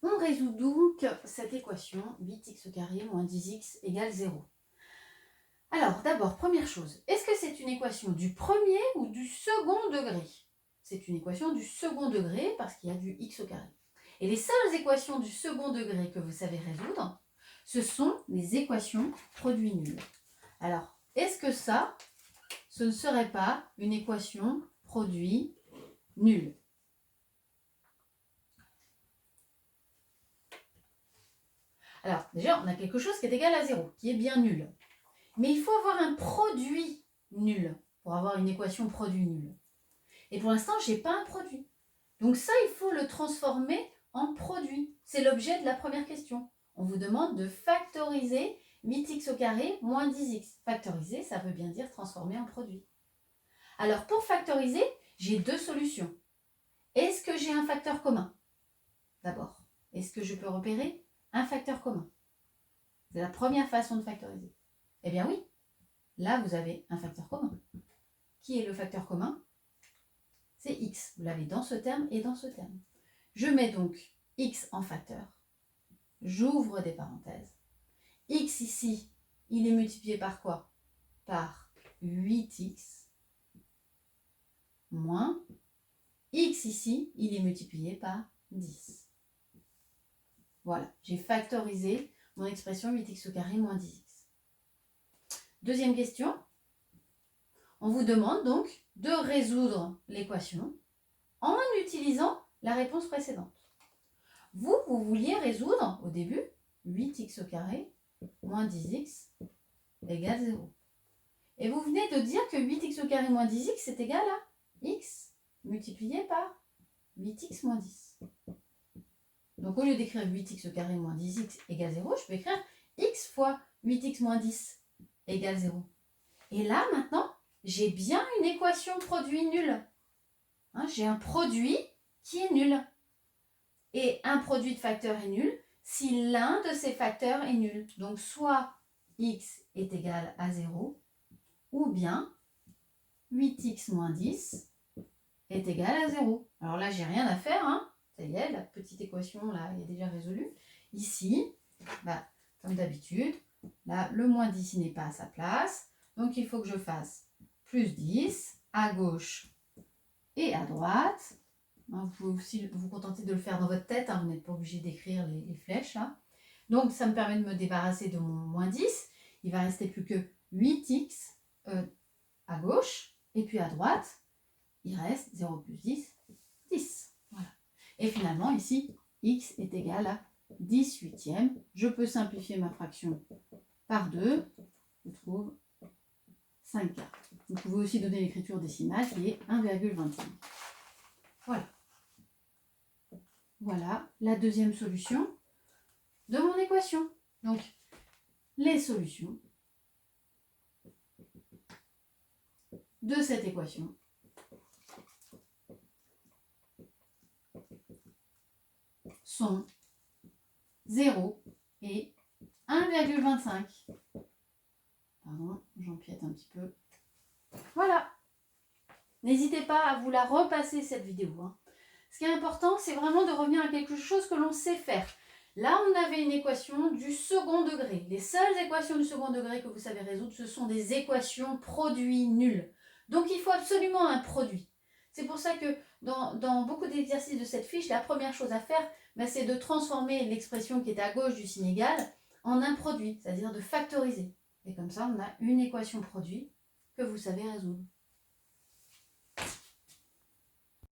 On résout donc cette équation 8x au carré moins 10x égale 0. Alors, d'abord, première chose, est-ce que c'est une équation du premier ou du second degré? C'est une équation du second degré parce qu'il y a du x au carré. Et les seules équations du second degré que vous savez résoudre, ce sont les équations produit nul. Alors, est-ce que ça, ce ne serait pas une équation produit nul? Alors, déjà, on a quelque chose qui est égal à 0, qui est bien nul. Mais il faut avoir un produit nul pour avoir une équation produit nul. Et pour l'instant, je n'ai pas un produit. Donc ça, il faut le transformer en produit. C'est l'objet de la première question. On vous demande de factoriser 8x au carré moins 10x. Factoriser, ça veut bien dire transformer en produit. Alors, pour factoriser, j'ai deux solutions. Est-ce que j'ai un facteur commun? D'abord, est-ce que je peux repérer un facteur commun? C'est la première façon de factoriser. Eh bien oui, là vous avez un facteur commun. Qui est le facteur commun? C'est x. Vous l'avez dans ce terme et dans ce terme. Je mets donc x en facteur. J'ouvre des parenthèses. X ici, il est multiplié par quoi? Par 8x moins x ici, il est multiplié par 10. Voilà, j'ai factorisé mon expression 8x au carré moins 10x. Deuxième question. On vous demande donc de résoudre l'équation en utilisant la réponse précédente. Vous vouliez résoudre au début 8x au carré moins 10x égale 0. Et vous venez de dire que 8x au carré moins 10x c'est égal à x multiplié par 8x moins 10. Donc au lieu d'écrire 8x au carré moins 10x égale 0, je peux écrire x fois 8x moins 10 égale 0. Et là maintenant, j'ai bien une équation produit nul. Hein, j'ai un produit qui est nul. Et un produit de facteurs est nul si l'un de ces facteurs est nul. Donc soit x est égal à 0, ou bien 8x moins 10 est égal à 0. Alors là, j'ai rien à faire. Hein. Ça y est, la petite équation là est déjà résolue. Ici, comme d'habitude, là, le moins 10 n'est pas à sa place. Donc il faut que je fasse plus 10 à gauche et à droite. Vous pouvez aussi vous contenter de le faire dans votre tête, hein, vous n'êtes pas obligé d'écrire les flèches. Hein. Donc ça me permet de me débarrasser de mon moins 10. Il va rester plus que 8x à gauche, et puis à droite, il reste 0 plus 10, 10. Voilà. Et finalement ici, x est égal à 18e. Je peux simplifier ma fraction par 2, je trouve 5 quarts. Vous pouvez aussi donner l'écriture décimale qui est 1,25. Voilà. Voilà la deuxième solution de mon équation. Donc, les solutions de cette équation sont 0 et 1,25. Pardon, j'empiète un petit peu. Voilà. N'hésitez pas à vous la repasser cette vidéo. Hein. Ce qui est important, c'est vraiment de revenir à quelque chose que l'on sait faire. Là, on avait une équation du second degré. Les seules équations du second degré que vous savez résoudre, ce sont des équations produits nuls. Donc, il faut absolument un produit. C'est pour ça que dans beaucoup d'exercices de cette fiche, la première chose à faire, c'est de transformer l'expression qui est à gauche du signe égal en un produit, c'est-à-dire de factoriser. Et comme ça, on a une équation produit que vous savez résoudre.